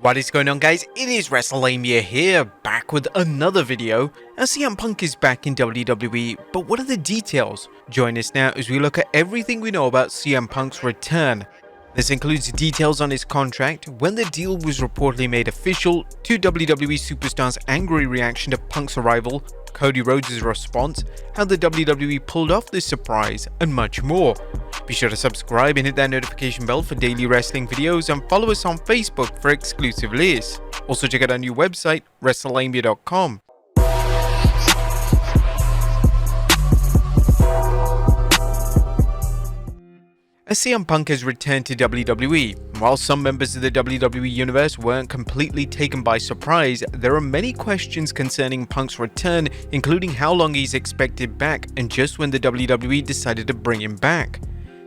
What is going on, guys? It is Wrestlelamia here, back with another video, and CM Punk is back in WWE, but what are the details? Join us now as we look at everything we know about CM Punk's return. This includes details on his contract, when the deal was reportedly made official, two WWE superstars' angry reaction to Punk's arrival, Cody Rhodes' response, how the WWE pulled off this surprise, and much more. Be sure to subscribe and hit that notification bell for daily wrestling videos, and follow us on Facebook for exclusive lists. Also check out our new website, Wrestlelamia.com. As CM Punk has returned to WWE, while some members of the WWE universe weren't completely taken by surprise, there are many questions concerning Punk's return, including how long he's expected back and just when the WWE decided to bring him back.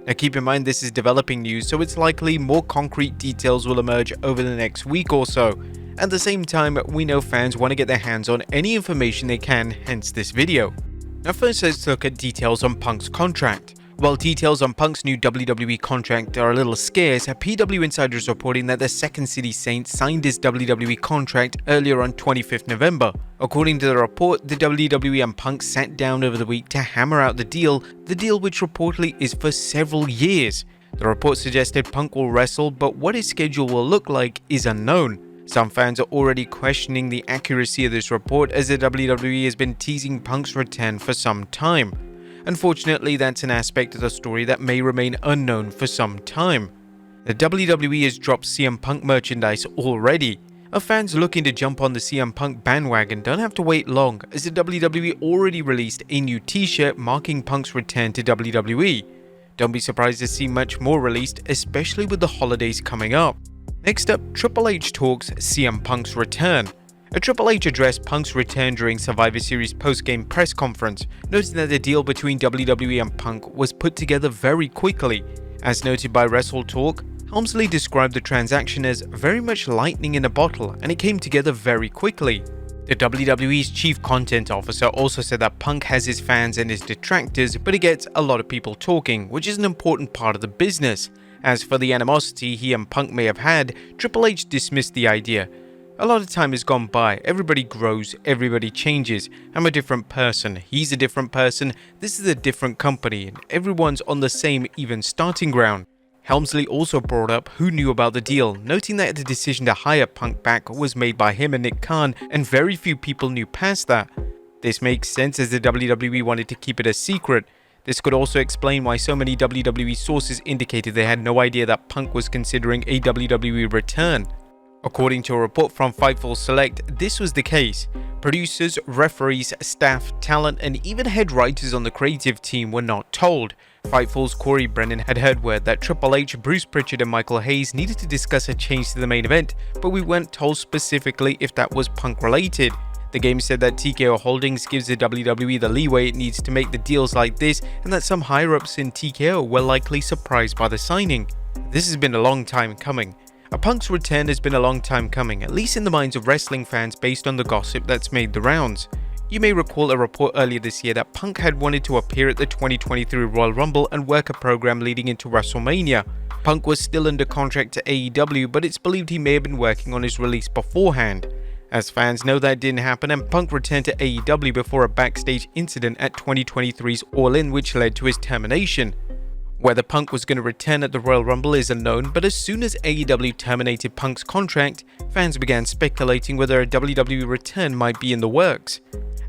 Now keep in mind this is developing news, so it's likely more concrete details will emerge over the next week or so. At the same time, we know fans want to get their hands on any information they can, hence this video. Now first let's look at details on Punk's contract. While details on Punk's new WWE contract are a little scarce, PW Insider is reporting that the Second City Saints signed his WWE contract earlier on 25th November. According to the report, the WWE and Punk sat down over the week to hammer out the deal which reportedly is for several years. The report suggested Punk will wrestle, but what his schedule will look like is unknown. Some fans are already questioning the accuracy of this report, as the WWE has been teasing Punk's return for some time. Unfortunately, that's an aspect of the story that may remain unknown for some time. The WWE has dropped CM Punk merchandise already. Our fans looking to jump on the CM Punk bandwagon don't have to wait long, as the WWE already released a new t-shirt marking Punk's return to WWE. Don't be surprised to see much more released, especially with the holidays coming up. Next up, Triple H talks CM Punk's return. A Triple H addressed Punk's return during Survivor Series post-game press conference, noting that the deal between WWE and Punk was put together very quickly. As noted by WrestleTalk, Helmsley described the transaction as very much lightning in a bottle, and it came together very quickly. The WWE's chief content officer also said that Punk has his fans and his detractors, but he gets a lot of people talking, which is an important part of the business. As for the animosity he and Punk may have had, Triple H dismissed the idea. A lot of time has gone by, everybody grows, everybody changes. I'm a different person, he's a different person, this is a different company, and everyone's on the same even starting ground. Helmsley also brought up who knew about the deal, noting that the decision to hire Punk back was made by him and Nick Khan, and very few people knew past that. This makes sense, as the WWE wanted to keep it a secret. This could also explain why so many WWE sources indicated they had no idea that Punk was considering a WWE return. According to a report from Fightful Select, this was the case. Producers, referees, staff, talent, and even head writers on the creative team were not told. Fightful's Corey Brennan had heard word that Triple H, Bruce Pritchard, and Michael Hayes needed to discuss a change to the main event, but we weren't told specifically if that was Punk related. The game said that TKO Holdings gives the WWE the leeway it needs to make the deals like this, and that some higher-ups in TKO were likely surprised by the signing. This has been a long time coming. Punk's return has been a long time coming, at least in the minds of wrestling fans based on the gossip that's made the rounds. You may recall a report earlier this year that Punk had wanted to appear at the 2023 Royal Rumble and work a program leading into WrestleMania. Punk was still under contract to AEW, but it's believed he may have been working on his release beforehand. As fans know, that didn't happen, and Punk returned to AEW before a backstage incident at 2023's All In, which led to his termination. Whether Punk was going to return at the Royal Rumble is unknown, but as soon as AEW terminated Punk's contract, fans began speculating whether a WWE return might be in the works.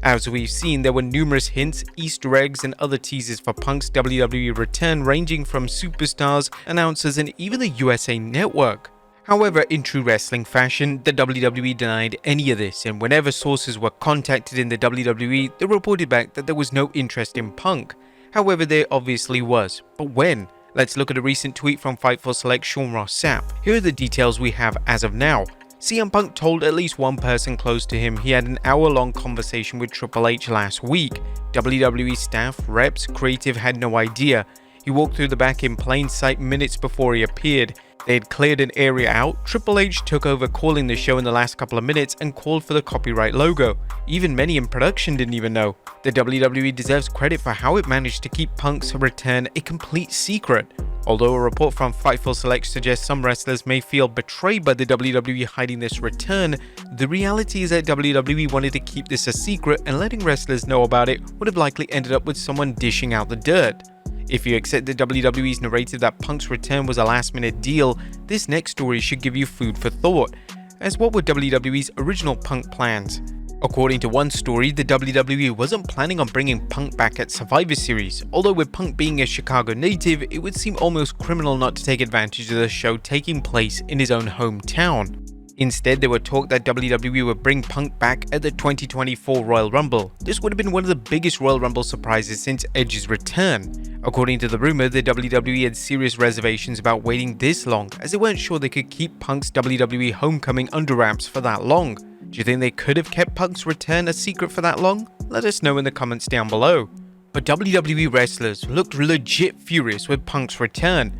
As we've seen, there were numerous hints, Easter eggs, and other teasers for Punk's WWE return, ranging from superstars, announcers, and even the USA Network. However, in true wrestling fashion, the WWE denied any of this, and whenever sources were contacted in the WWE, they reported back that there was no interest in Punk. However, there obviously was. But when? Let's look at a recent tweet from Fightful Select Sean Ross Sapp. Here are the details we have as of now. CM Punk told at least one person close to him he had an hour-long conversation with Triple H last week. WWE staff, reps, creative had no idea. He walked through the back in plain sight minutes before he appeared. They had cleared an area out, Triple H took over calling the show in the last couple of minutes and called for the copyright logo. Even many in production didn't even know. The WWE deserves credit for how it managed to keep Punk's return a complete secret. Although a report from Fightful Select suggests some wrestlers may feel betrayed by the WWE hiding this return, the reality is that WWE wanted to keep this a secret, and letting wrestlers know about it would have likely ended up with someone dishing out the dirt. If you accept the WWE's narrative that Punk's return was a last-minute deal, this next story should give you food for thought. As what were WWE's original Punk plans? According to one story, the WWE wasn't planning on bringing Punk back at Survivor Series, although with Punk being a Chicago native, it would seem almost criminal not to take advantage of the show taking place in his own hometown. Instead, there were talk that WWE would bring Punk back at the 2024 Royal Rumble. This would have been one of the biggest Royal Rumble surprises since Edge's return. According to the rumor, the WWE had serious reservations about waiting this long, as they weren't sure they could keep Punk's WWE homecoming under wraps for that long. Do you think they could have kept Punk's return a secret for that long? Let us know in the comments down below. But WWE wrestlers looked legit furious with Punk's return.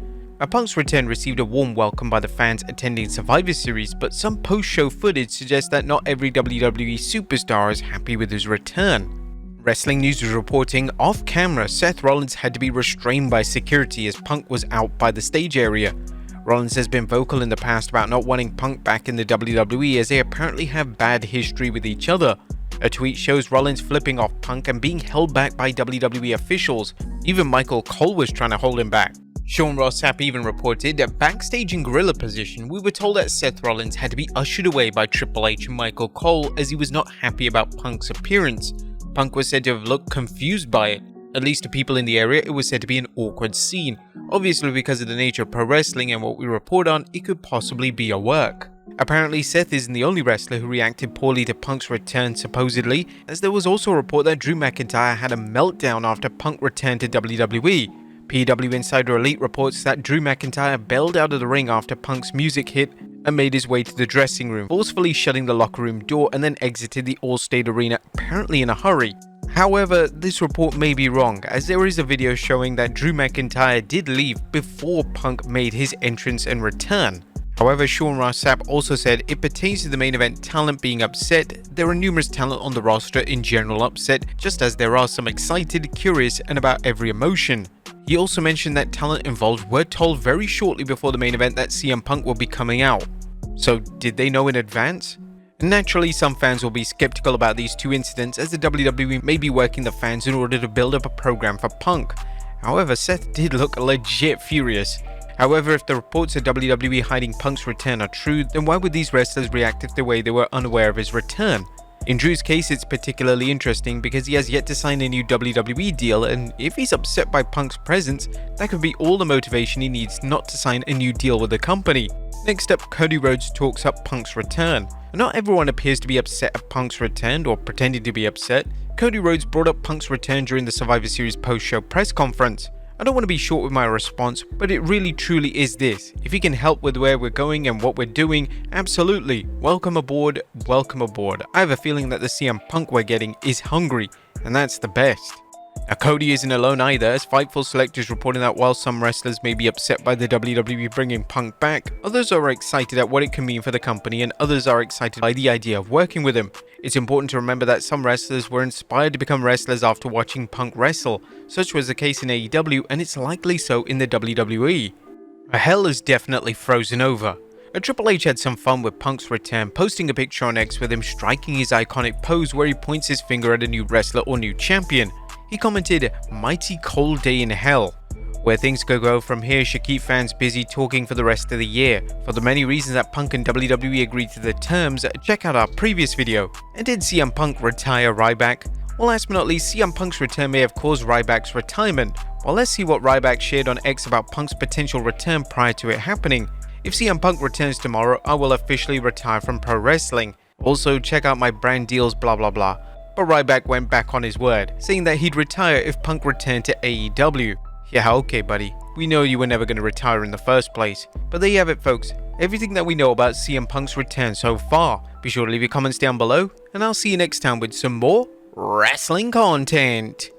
Punk's return received a warm welcome by the fans attending Survivor Series, but some post-show footage suggests that not every WWE superstar is happy with his return. Wrestling News was reporting off-camera Seth Rollins had to be restrained by security as Punk was out by the stage area. Rollins has been vocal in the past about not wanting Punk back in the WWE as they apparently have bad history with each other. A tweet shows Rollins flipping off Punk and being held back by WWE officials. Even Michael Cole was trying to hold him back. Sean Ross Sapp even reported that backstage in gorilla position, we were told that Seth Rollins had to be ushered away by Triple H and Michael Cole as he was not happy about Punk's appearance. Punk was said to have looked confused by it. At least to people in the area, it was said to be an awkward scene. Obviously, because of the nature of pro wrestling and what we report on, it could possibly be a work. Apparently, Seth isn't the only wrestler who reacted poorly to Punk's return supposedly, as there was also a report that Drew McIntyre had a meltdown after Punk returned to WWE. PW Insider Elite reports that Drew McIntyre bailed out of the ring after Punk's music hit and made his way to the dressing room, forcefully shutting the locker room door and then exited the All-State Arena, apparently in a hurry. However, this report may be wrong, as there is a video showing that Drew McIntyre did leave before Punk made his entrance and return. However, Sean Ross Sapp also said it pertains to the main event talent being upset. There are numerous talent on the roster in general upset, just as there are some excited, curious, and about every emotion. He also mentioned that talent involved were told very shortly before the main event that CM Punk will be coming out. So did they know in advance? Naturally, some fans will be skeptical about these two incidents, as the WWE may be working the fans in order to build up a program for Punk. However, Seth did look legit furious. However, if the reports of WWE hiding Punk's return are true, then why would these wrestlers react the way they were unaware of his return? In Drew's case, it's particularly interesting because he has yet to sign a new WWE deal, and if he's upset by Punk's presence, that could be all the motivation he needs not to sign a new deal with the company. Next up, Cody Rhodes talks up Punk's return. Not everyone appears to be upset at Punk's return or pretending to be upset. Cody Rhodes brought up Punk's return during the Survivor Series post-show press conference. I don't want to be short with my response, but it really truly is this. If he can help with where we're going and what we're doing, absolutely. Welcome aboard, welcome aboard. I have a feeling that the CM Punk we're getting is hungry, and that's the best. Now, Cody isn't alone either, as Fightful Select is reporting that while some wrestlers may be upset by the WWE bringing Punk back, others are excited at what it can mean for the company, and others are excited by the idea of working with him. It's important to remember that some wrestlers were inspired to become wrestlers after watching Punk wrestle. Such was the case in AEW, and it's likely so in the WWE. Hell is definitely frozen over. Triple H had some fun with Punk's return, posting a picture on X with him striking his iconic pose where he points his finger at a new wrestler or new champion. He commented, "Mighty cold day in hell." Where things could go from here should keep fans busy talking for the rest of the year. For the many reasons that Punk and WWE agreed to the terms, check out our previous video. And did CM Punk retire Ryback? Well, last but not least, CM Punk's return may have caused Ryback's retirement. Well, let's see what Ryback shared on X about Punk's potential return prior to it happening. If CM Punk returns tomorrow, I will officially retire from pro wrestling. Also, check out my brand deals blah blah blah. But Ryback went back on his word, saying that he'd retire if Punk returned to AEW. Yeah, okay buddy, we know you were never going to retire in the first place. But there you have it folks, everything that we know about CM Punk's return so far. Be sure to leave your comments down below, and I'll see you next time with some more wrestling content.